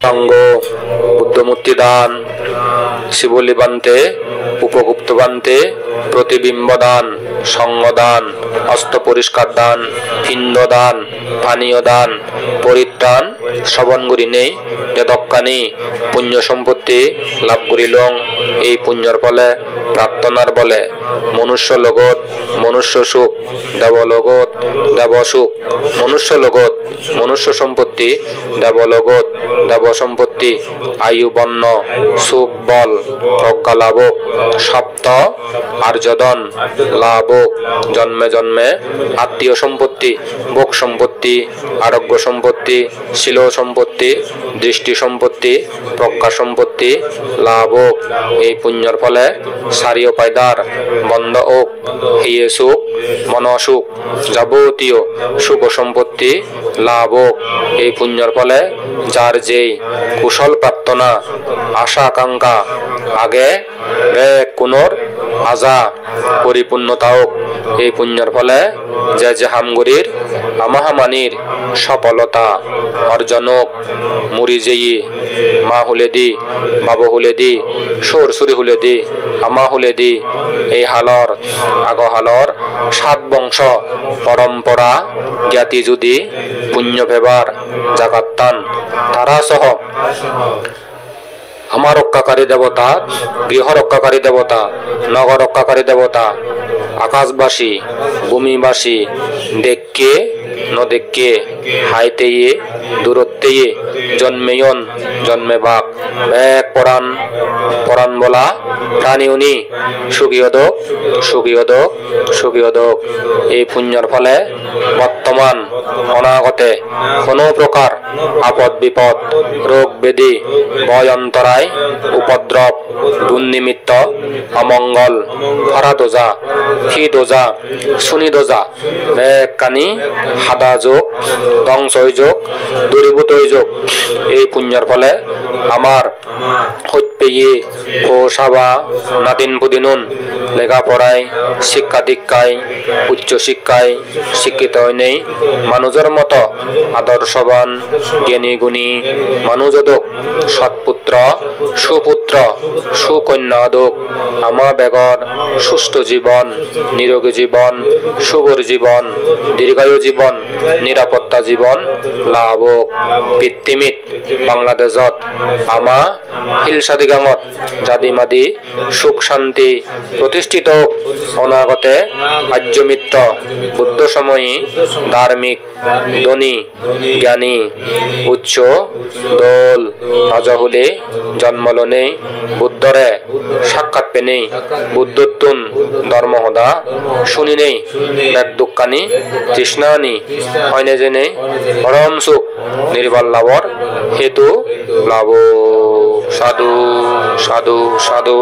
সাঙ্গ বুদ্ধমূর্তি দান, শিবলি বান্তে, উপগুপ্ত বান্তে, প্রতিবিম্ব দান, সঙ্গ দান, হস্ত পরিষ্কার দান, পিণ্ড দান, পানীয় দান, পরিত্রাণ শ্রবণ করি নেই যদক্কানি পুণ্য সম্পত্তি লাভ করিলং। এই পুণ্যর ফলে প্রার্থনার বলে মনুষ্য লগত মনুষ্য সুখ, দেবলোকত দেব সুখ, মনুষ্য লগত মনুষ্য সম্পত্তি, দেবলোকত দেব সম্পত্তি, আয়ু বর্ণ সুখ বল প্রজ্ঞা লাভক, সপ্ত আর্যদন লাভক, জন্মে জন্মে আত্মীয় সম্পত্তি, ভোগ সম্পত্তি, আরোগ্য সম্পত্তি, শিল সম্পত্তি, দৃষ্টি সম্পত্তি, প্রজ্ঞা সম্পত্তি লাভক। এই পুণ্যর ফলে সারিয় পায়দার বন্ধ ওক, হিয়ে সুখ মন সুখ, যাবতীয় শুভ সম্পত্তি লাভক। এই পুণ্যর ফলে যার যেই কুশল প্রার্থনা আশা আকাঙ্ক্ষা আগে কোনর আজা পরিপূর্ণতা হোক। এই পুণ্যের ফলে যে হামগুড়ির আমাহামানির সফলতা অর্জনক, মুড়ি যেই মা হুলে দি, বাবু হুলে দি, সুর সুরি হুলে দি, আমা হুলে দি, এই হালর আগহালর 7 বংশ পরম্পরা জ্ঞাতি যদি পুণ্য ভেবার জাগাত্তান, তারা সহ আমার রক্ষাকারী দেবতা, গৃহ রক্ষাকারী দেবতা, নগর রক্ষাকারী দেবতা, আকাশবাসী ভূমিবাসী দেখকে নদেখকে হাইতেয়ে দূরত্বেয়ে জন্মেয়ন জন্মে বাক এক পরাণ পরাণ বলা প্রাণী উনি সুগিয়দক সুগিয়দক সুগিয়দক। এই পুণ্যর ফলে বর্তমান অনাগতে কোনো প্রকার আপদ বিপদ রোগ ব্যাধি ভয় অন্তরায় উপদ্রব দুর্নিমিত্ত অমঙ্গল খরা দোজা ফি দোজা সুনি দোজা কানি হাদা যোগ ধ্বংসই যোগ দূরীভূতই যোগ। এই পুণ্যর ফলে আমার হইপেয়ে ও সাবা নাতিন পুদিনুন লেখাপড়ায় শিক্ষা দীক্ষায় উচ্চ শিক্ষায় শিক্ষিত হয় নেই মানুষের মতো আদর্শবান জ্ঞানী গুণী মানুষদক সৎপুত্র সুপুত্র সুকন্যাদক আমা বেগর সুস্থ জীবন নিরোগী জীবন সুগর জীবন দীর্ঘায়ু জীবন নিরাপত্তা জীবন লাভক। পৃথিবীত বাংলাদেশত আমা হিলসাদি গাঙত জাদিমাদি সুখ শান্তি প্রতিষ্ঠিত অনাগতে আর্যমিত্র বুদ্ধ সময়ী ধার্মিক ধনী জ্ঞানী উচ্চ দোল রাজহুলে জন্মলনে বুদ্ধরে সাক্ষাৎ পেনেই বুদ্ধত্তুন ধর্মহদা শুনি নেই এক দুঃখানি তৃষ্ণানি হয়নে জেনে পরম সুখ নির্বাল লাভর হেতু লাভ। সাধু সাধু সাধু।